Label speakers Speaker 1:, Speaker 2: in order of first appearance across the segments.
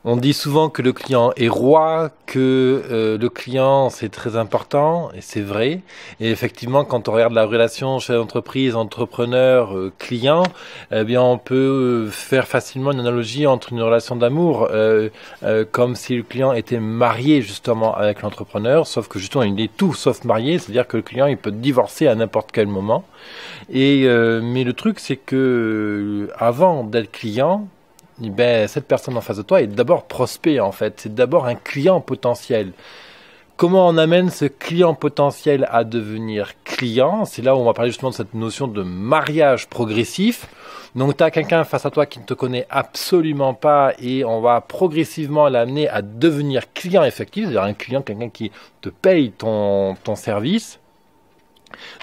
Speaker 1: On dit souvent que le client est roi, que le client c'est très important, et c'est vrai. Et effectivement, quand on regarde la relation chef d'entreprise, entrepreneur, client, eh bien on peut faire facilement une analogie entre une relation d'amour, comme si le client était marié justement avec l'entrepreneur, sauf que justement il est tout sauf marié, c'est-à-dire que le client il peut divorcer à n'importe quel moment. Et mais le truc c'est que avant d'être client, eh ben, cette personne en face de toi est d'abord prospect en fait, c'est d'abord un client potentiel. Comment on amène ce client potentiel à devenir client? C'est là où on va parler justement de cette notion de mariage progressif. Donc tu as quelqu'un face à toi qui ne te connaît absolument pas et on va progressivement l'amener à devenir client effectif, c'est-à-dire un client, quelqu'un qui te paye ton service.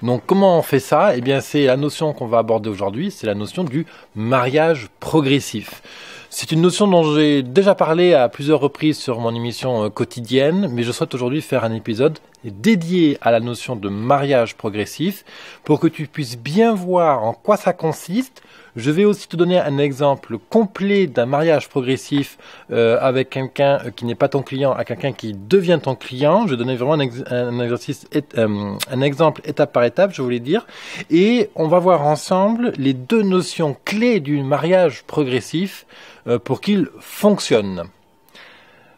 Speaker 1: Donc comment on fait ça? Eh bien c'est la notion qu'on va aborder aujourd'hui, c'est la notion du mariage progressif. C'est une notion dont j'ai déjà parlé à plusieurs reprises sur mon émission quotidienne, mais je souhaite aujourd'hui faire un épisode dédié à la notion de mariage progressif pour que tu puisses bien voir en quoi ça consiste. Je vais aussi te donner un exemple complet d'un mariage progressif avec quelqu'un qui n'est pas ton client, à quelqu'un qui devient ton client. Je vais donner vraiment un exemple étape par étape, je voulais dire. Et on va voir ensemble les deux notions clés du mariage progressif pour qu'il fonctionne.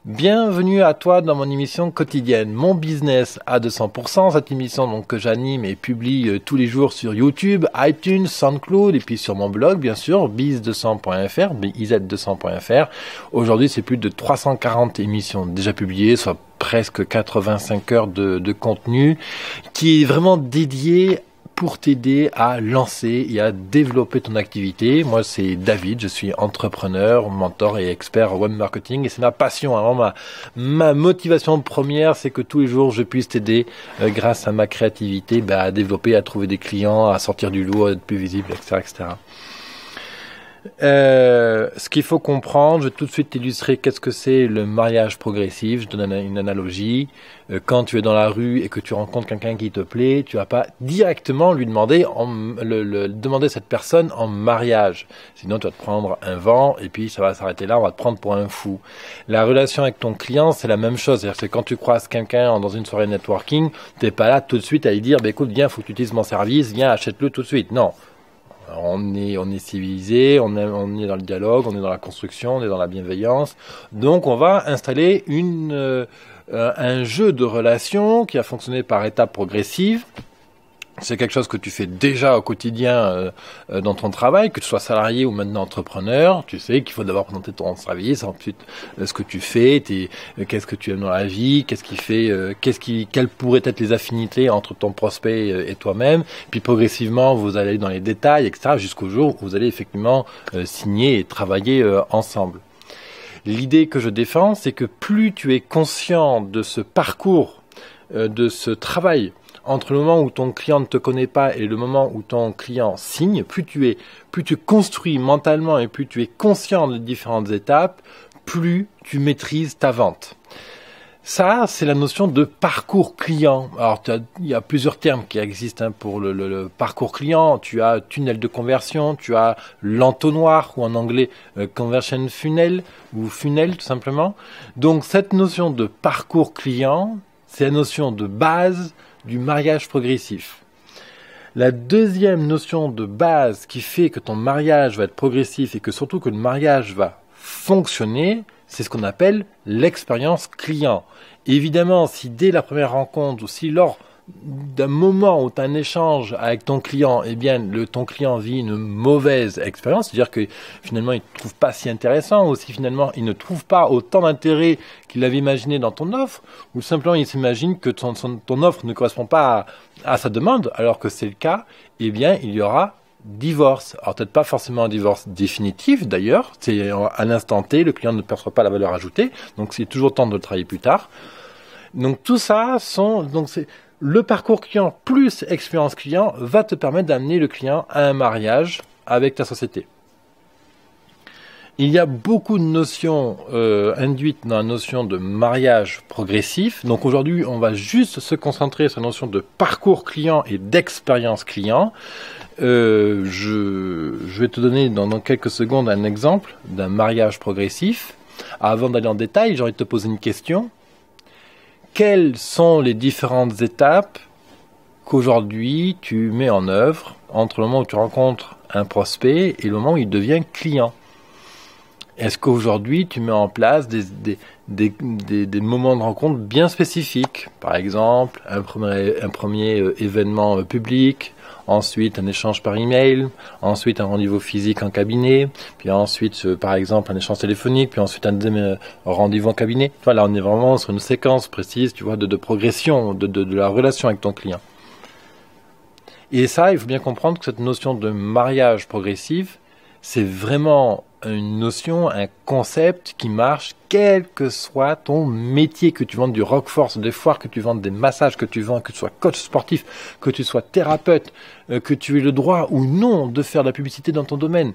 Speaker 1: Bienvenue à toi dans mon émission quotidienne, mon business à 200%, cette émission donc que j'anime et publie tous les jours sur YouTube, iTunes, SoundCloud et puis sur mon blog bien sûr, biz200.fr, biz200.fr. Aujourd'hui c'est plus de 340 émissions déjà publiées, soit presque 85 heures de contenu qui est vraiment dédié pour t'aider à lancer et à développer ton activité. Moi, c'est David, je suis entrepreneur, mentor et expert web marketing et c'est ma passion. Vraiment, ma motivation première, c'est que tous les jours, je puisse t'aider grâce à ma créativité à développer, à trouver des clients, à sortir du lot, à être plus visible, etc., etc. Ce qu'il faut comprendre, je vais tout de suite t'illustrer qu'est-ce que c'est le mariage progressif. Je donne une analogie. Quand tu es dans la rue et que tu rencontres quelqu'un qui te plaît, tu vas pas directement lui demander demander cette personne en mariage. Sinon, tu vas te prendre un vent et puis ça va s'arrêter là. On va te prendre pour un fou. La relation avec ton client, c'est la même chose. C'est-à-dire que quand tu croises quelqu'un dans une soirée networking, t'es pas là tout de suite à lui dire, écoute, viens, faut que tu utilises mon service, viens, achète-le tout de suite. Non. On est civilisé, on est dans le dialogue, on est dans la construction, on est dans la bienveillance. Donc on va installer un jeu de relations qui a fonctionné par étapes progressives. C'est quelque chose que tu fais déjà au quotidien dans ton travail, que tu sois salarié ou maintenant entrepreneur. Tu sais qu'il faut d'abord présenter ton service, ensuite ce que tu fais, qu'est-ce que tu aimes dans la vie, quelles pourraient être les affinités entre ton prospect et toi-même. Puis progressivement, vous allez aller dans les détails, etc., jusqu'au jour où vous allez effectivement signer et travailler ensemble. L'idée que je défends, c'est que plus tu es conscient de ce parcours, de ce travail, entre le moment où ton client ne te connaît pas et le moment où ton client signe, plus tu construis mentalement et plus tu es conscient des différentes étapes, plus tu maîtrises ta vente. Ça, c'est la notion de parcours client. Alors, il y a plusieurs termes qui existent pour le parcours client. Tu as tunnel de conversion, tu as l'entonnoir, ou en anglais conversion funnel, ou funnel tout simplement. Donc, cette notion de parcours client, c'est la notion de base du mariage progressif. La deuxième notion de base qui fait que ton mariage va être progressif et que surtout que le mariage va fonctionner, c'est ce qu'on appelle l'expérience client. Évidemment, si dès la première rencontre ou si lors d'un moment où tu as un échange avec ton client, eh bien, ton client vit une mauvaise expérience, c'est-à-dire que finalement il ne te trouve pas si intéressant, ou si finalement il ne trouve pas autant d'intérêt qu'il avait imaginé dans ton offre, ou simplement il s'imagine que ton offre ne correspond pas à sa demande, alors que c'est le cas, eh bien, il y aura divorce. Alors peut-être pas forcément un divorce définitif d'ailleurs, c'est à l'instant T, le client ne perçoit pas la valeur ajoutée, donc c'est toujours temps de le travailler plus tard. Donc tout ça c'est le parcours client plus expérience client va te permettre d'amener le client à un mariage avec ta société. Il y a beaucoup de notions induites dans la notion de mariage progressif. Donc aujourd'hui, on va juste se concentrer sur la notion de parcours client et d'expérience client. Je vais te donner dans quelques secondes un exemple d'un mariage progressif. Avant d'aller en détail, j'ai envie de te poser une question. Quelles sont les différentes étapes qu'aujourd'hui tu mets en œuvre entre le moment où tu rencontres un prospect et le moment où il devient client? Est-ce qu'aujourd'hui tu mets en place des moments de rencontre bien spécifiques? Par exemple, un premier événement public, ensuite un échange par email, ensuite un rendez-vous physique en cabinet, puis ensuite par exemple un échange téléphonique, puis ensuite un deuxième rendez-vous en cabinet. Voilà, on est vraiment sur une séquence précise, tu vois, de progression de la relation avec ton client. Et ça, il faut bien comprendre que cette notion de mariage progressif, c'est vraiment une notion, un concept qui marche quel que soit ton métier, que tu vendes du Roquefort, des foires, que tu vendes des massages, que tu vends, que tu sois coach sportif, que tu sois thérapeute, que tu aies le droit ou non de faire de la publicité dans ton domaine,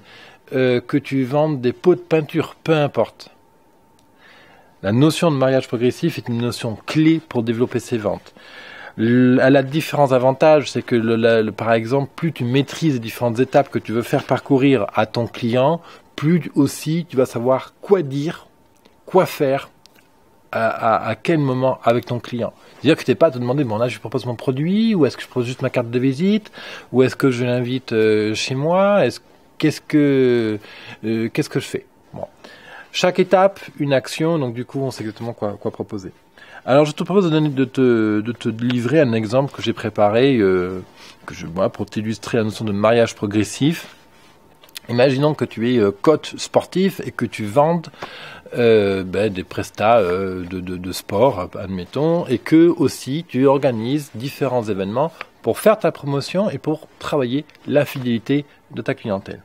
Speaker 1: que tu vendes des pots de peinture, peu importe. La notion de mariage progressif est une notion clé pour développer ses ventes. Elle a différents avantages, c'est que par exemple, plus tu maîtrises les différentes étapes que tu veux faire parcourir à ton client, plus aussi tu vas savoir quoi dire, quoi faire, à quel moment avec ton client. C'est-à-dire que tu n'es pas à te demander, bon là je lui propose mon produit, ou est-ce que je propose juste ma carte de visite, ou est-ce que je l'invite chez moi, qu'est-ce que je fais. Bon. Chaque étape, une action, donc du coup on sait exactement quoi proposer. Alors je te propose de te livrer un exemple que j'ai préparé pour t'illustrer la notion de mariage progressif. Imaginons que tu es coach sportif et que tu vendes des prestats de sport, admettons, et que aussi tu organises différents événements pour faire ta promotion et pour travailler la fidélité de ta clientèle.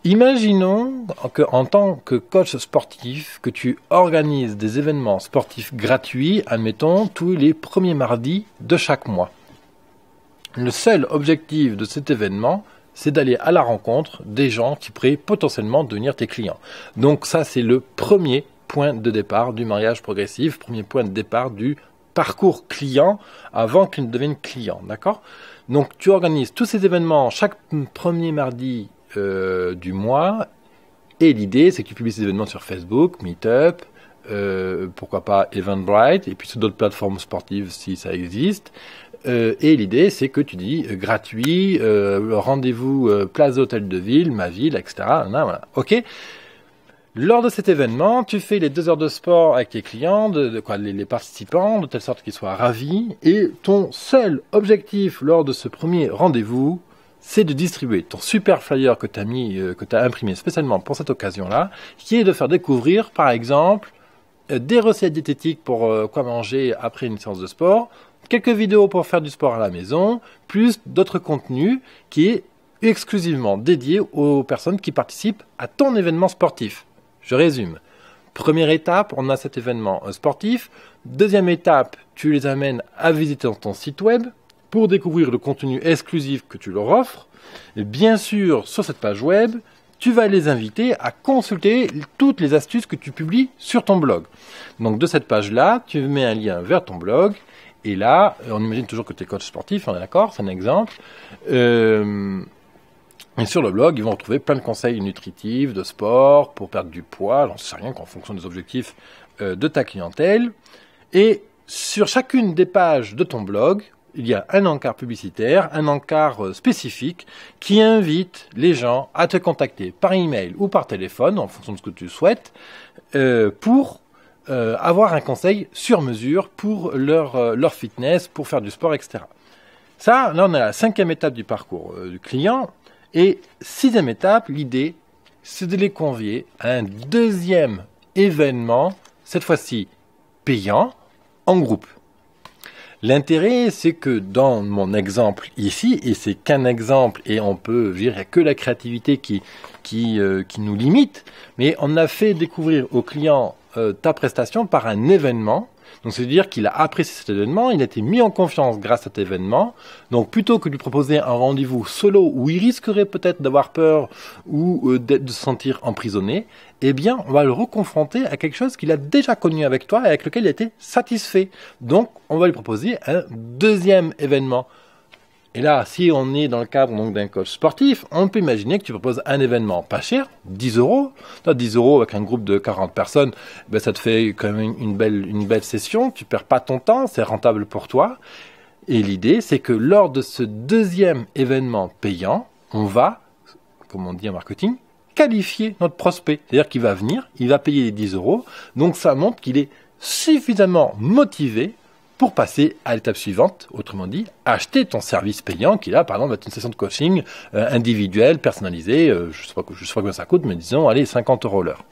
Speaker 1: Imaginons qu'en tant que coach sportif, que tu organises des événements sportifs gratuits, admettons, tous les premiers mardis de chaque mois. Le seul objectif de cet événement, c'est d'aller à la rencontre des gens qui pourraient potentiellement devenir tes clients. Donc ça, c'est le premier point de départ du mariage progressif, premier point de départ du parcours client avant qu'il ne devienne client, d'accord? Donc tu organises tous ces événements chaque premier mardi du mois, et l'idée c'est que tu publies ces événements sur Facebook, Meetup, pourquoi pas Eventbrite, et puis sur d'autres plateformes sportives si ça existe. Et l'idée c'est que tu dis gratuit, rendez-vous place d'hôtel de ville, ma ville, etc. Voilà. Ok. Lors de cet événement, tu fais les 2 heures de sport avec tes clients, les participants, de telle sorte qu'ils soient ravis. Et ton seul objectif lors de ce premier rendez-vous, c'est de distribuer ton super flyer que tu as imprimé spécialement pour cette occasion-là, qui est de faire découvrir, par exemple, des recettes diététiques pour quoi manger après une séance de sport, quelques vidéos pour faire du sport à la maison, plus d'autres contenus qui est exclusivement dédié aux personnes qui participent à ton événement sportif. Je résume. Première étape, on a cet événement sportif. Deuxième étape, tu les amènes à visiter ton site web pour découvrir le contenu exclusif que tu leur offres. Et bien sûr, sur cette page web, tu vas les inviter à consulter toutes les astuces que tu publies sur ton blog. Donc de cette page-là, tu mets un lien vers ton blog. Et là, on imagine toujours que tu es coach sportif, on est d'accord, c'est un exemple. Et sur le blog, ils vont retrouver plein de conseils nutritifs, de sport, pour perdre du poids, j'en sais rien, qu'en fonction des objectifs de ta clientèle. Et sur chacune des pages de ton blog, il y a un encart publicitaire, un encart spécifique qui invite les gens à te contacter par email ou par téléphone, en fonction de ce que tu souhaites, pour avoir un conseil sur mesure pour leur fitness, pour faire du sport, etc. Ça, là, on est à la 5e étape du parcours du client. Et 6e étape, l'idée, c'est de les convier à un deuxième événement, cette fois-ci payant, en groupe. L'intérêt, c'est que dans mon exemple ici, et c'est qu'un exemple, et on peut dire, il n'y a que la créativité qui nous limite, mais on a fait découvrir au client ta prestation par un événement. Donc c'est-à-dire qu'il a apprécié cet événement, il a été mis en confiance grâce à cet événement. Donc plutôt que de lui proposer un rendez-vous solo où il risquerait peut-être d'avoir peur ou de se sentir emprisonné, eh bien on va le reconfronter à quelque chose qu'il a déjà connu avec toi et avec lequel il a été satisfait. Donc on va lui proposer un deuxième événement Et là, si on est dans le cadre donc d'un coach sportif, on peut imaginer que tu proposes un événement pas cher, 10 euros. Là, 10 euros avec un groupe de 40 personnes, ben, ça te fait quand même une belle session. Tu perds pas ton temps, c'est rentable pour toi. Et l'idée, c'est que lors de ce deuxième événement payant, on va, comme on dit en marketing, qualifier notre prospect. C'est-à-dire qu'il va venir, il va payer les 10 euros. Donc ça montre qu'il est suffisamment motivé pour passer à l'étape suivante, autrement dit, acheter ton service payant qui là, par exemple, va être une session de coaching individuelle, personnalisée, je sais pas combien ça coûte, mais disons, allez, 50 euros l'heure.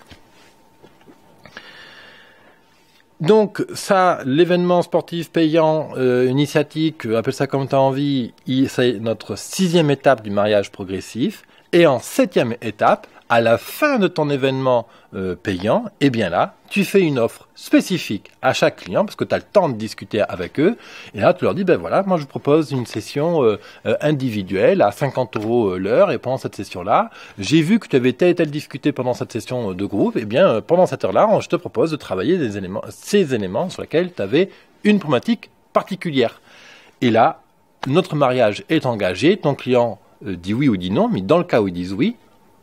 Speaker 1: Donc ça, l'événement sportif payant, initiatique, appelle ça comme tu as envie, c'est notre 6e étape du mariage progressif. Et en 7e étape, à la fin de ton événement payant, eh bien là, tu fais une offre spécifique à chaque client parce que tu as le temps de discuter avec eux. Et là, tu leur dis, ben voilà, moi je vous propose une session individuelle à 50 euros l'heure. Et pendant cette session-là, j'ai vu que tu avais tel et tel discuté pendant cette session de groupe. Eh bien, pendant cette heure-là, je te propose de travailler ces éléments sur lesquels tu avais une problématique particulière. Et là, notre mariage est engagé. Ton client dit oui ou dit non, mais dans le cas où ils disent oui,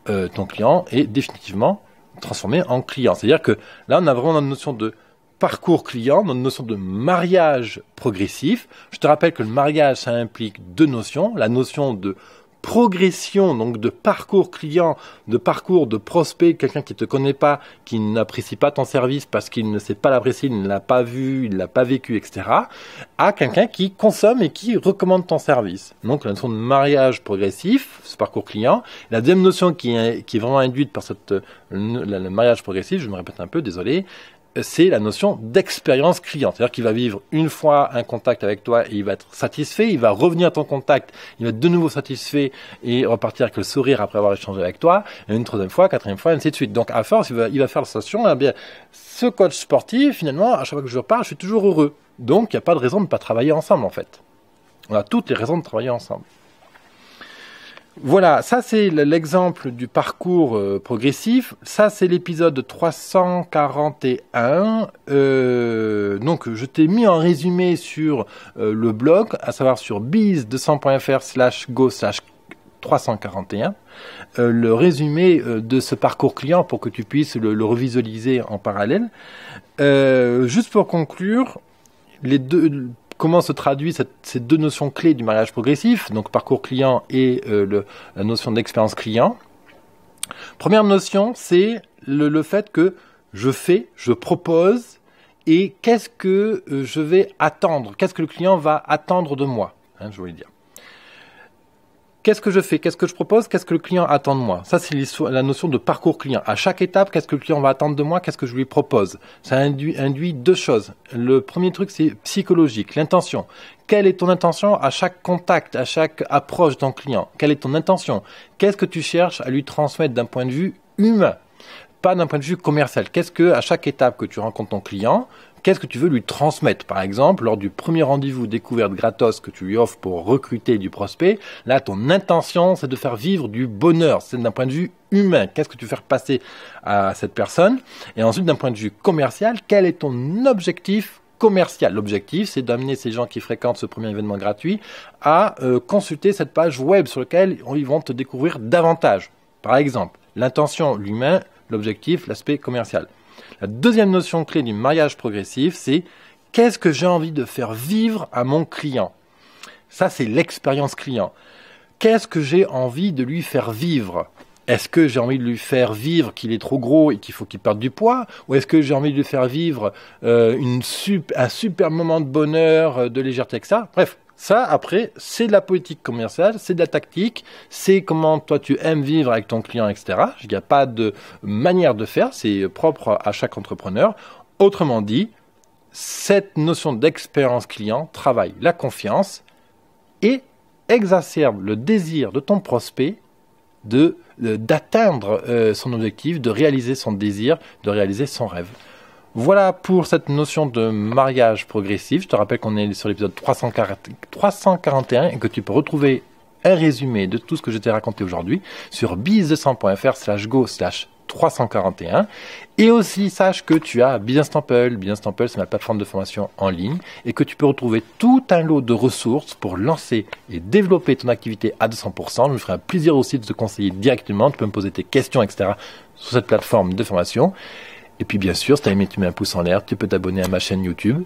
Speaker 1: ton client est définitivement transformé en client. C'est-à-dire que là, on a vraiment une notion de parcours client, une notion de mariage progressif. Je te rappelle que le mariage, ça implique 2 notions. La notion de progression, donc de parcours client, de parcours de prospect, quelqu'un qui ne te connaît pas, qui n'apprécie pas ton service parce qu'il ne sait pas l'apprécier, il ne l'a pas vu, il ne l'a pas vécu, etc., à quelqu'un qui consomme et qui recommande ton service. Donc la notion de mariage progressif, ce parcours client. La deuxième notion qui est vraiment induite par le mariage progressif, je me répète un peu, désolé, c'est la notion d'expérience client. C'est-à-dire qu'il va vivre une fois un contact avec toi et il va être satisfait, il va revenir à ton contact, il va être de nouveau satisfait et repartir avec le sourire après avoir échangé avec toi, et une 3e fois, 4e fois, ainsi de suite. Donc à force, il va faire la sensation, eh bien, ce coach sportif, finalement, à chaque fois que je repars, je suis toujours heureux. Donc il n'y a pas de raison de ne pas travailler ensemble en fait. On a toutes les raisons de travailler ensemble. Voilà, ça c'est l'exemple du parcours progressif. Ça c'est l'épisode 341. Donc je t'ai mis en résumé sur le blog, à savoir sur biz200.fr/go/341, le résumé de ce parcours client pour que tu puisses le revisualiser en parallèle. Juste pour conclure, comment se traduit ces 2 notions clés du mariage progressif, donc parcours client et la notion d'expérience client. Première notion, c'est le fait que je propose, et qu'est-ce que je vais attendre, qu'est-ce que le client va attendre de moi, je voulais dire. Qu'est-ce que je fais? Qu'est-ce que je propose? Qu'est-ce que le client attend de moi? Ça, c'est la notion de parcours client. À chaque étape, qu'est-ce que le client va attendre de moi? Qu'est-ce que je lui propose? Ça induit 2 choses. Le premier truc, c'est psychologique, l'intention. Quelle est ton intention à chaque contact, à chaque approche d'un client? Quelle est ton intention? Qu'est-ce que tu cherches à lui transmettre d'un point de vue humain? Pas d'un point de vue commercial. Qu'est-ce que, à chaque étape que tu rencontres ton client, qu'est-ce que tu veux lui transmettre? Par exemple, lors du premier rendez-vous découverte gratos que tu lui offres pour recruter du prospect, là, ton intention, c'est de faire vivre du bonheur. C'est d'un point de vue humain. Qu'est-ce que tu veux faire passer à cette personne? Et ensuite, d'un point de vue commercial, quel est ton objectif commercial? L'objectif, c'est d'amener ces gens qui fréquentent ce premier événement gratuit à consulter cette page web sur laquelle ils vont te découvrir davantage. Par exemple, l'intention, l'humain, l'objectif, l'aspect commercial. La deuxième notion clé du mariage progressif, c'est qu'est-ce que j'ai envie de faire vivre à mon client? Ça, c'est l'expérience client. Qu'est-ce que j'ai envie de lui faire vivre? Est-ce que j'ai envie de lui faire vivre qu'il est trop gros et qu'il faut qu'il perde du poids? Ou est-ce que j'ai envie de lui faire vivre un super moment de bonheur, de légèreté, etc. Bref. Ça, après, c'est de la politique commerciale, c'est de la tactique, c'est comment toi tu aimes vivre avec ton client, etc. Il n'y a pas de manière de faire, c'est propre à chaque entrepreneur. Autrement dit, cette notion d'expérience client travaille la confiance et exacerbe le désir de ton prospect d'atteindre son objectif, de réaliser son désir, de réaliser son rêve. Voilà pour cette notion de mariage progressif. Je te rappelle qu'on est sur l'épisode 341 et que tu peux retrouver un résumé de tout ce que je t'ai raconté aujourd'hui sur biz200.fr/go/341. 341. Et aussi, sache que tu as Business Temple. Business Temple, c'est ma plateforme de formation en ligne et que tu peux retrouver tout un lot de ressources pour lancer et développer ton activité à 200%. Je me ferai un plaisir aussi de te conseiller directement. Tu peux me poser tes questions, etc. sur cette plateforme de formation. Et puis, bien sûr, si tu as aimé, tu mets un pouce en l'air. Tu peux t'abonner à ma chaîne YouTube.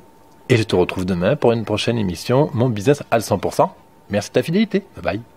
Speaker 1: Et je te retrouve demain pour une prochaine émission, Mon Business à 100%. Merci de ta fidélité. Bye bye.